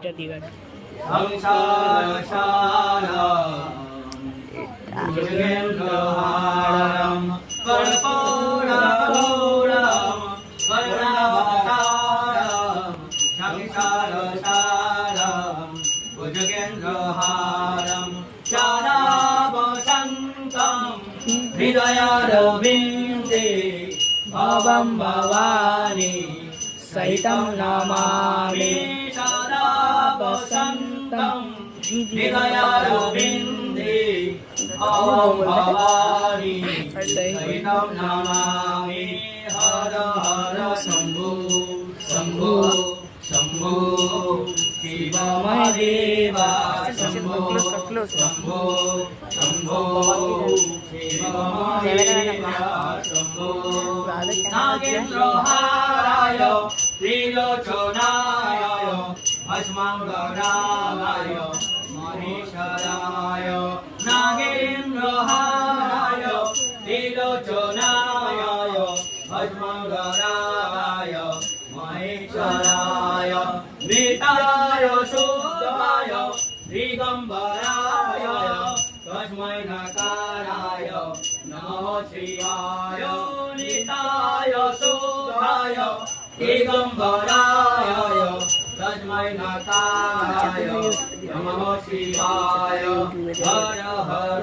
এটা দিবেন সংসারসারম কর্পূরগৌরম বর্ণাবতারম সংসারসারম ভুজগেন্দ্রহারম সদা বসন্तं হৃদয়ারবিন্দে ভবং ভবানী সহিतं নমামি সদা বসন্तं হৃদয়ারবিন্দে ভবং ভবানী সহিतं নমামি হর হর শম্ভো শম্ভো শম্ভো শিব মহাদেবা শম্ভো শম্ভো শম্ভো শিব মহাদেবা শম্ভো নাগেন্দ্রহারায় ত্রিলোচনায় ভস্মাঙ্গরাগায় মহেশ্বরায় নাগেন্দ্রহারায় ত্রিলোচনায় ভস্মাঙ্গরাগায় মহেশ্বরায় নিতায় শুদ্ধায় দিগম্বরায় তস্मै নকারায় নমঃ শিবায় নিতায় শুদ্ধায় দিগম্বরায় তস্मै নকারায় নমঃ শিবায় হর হর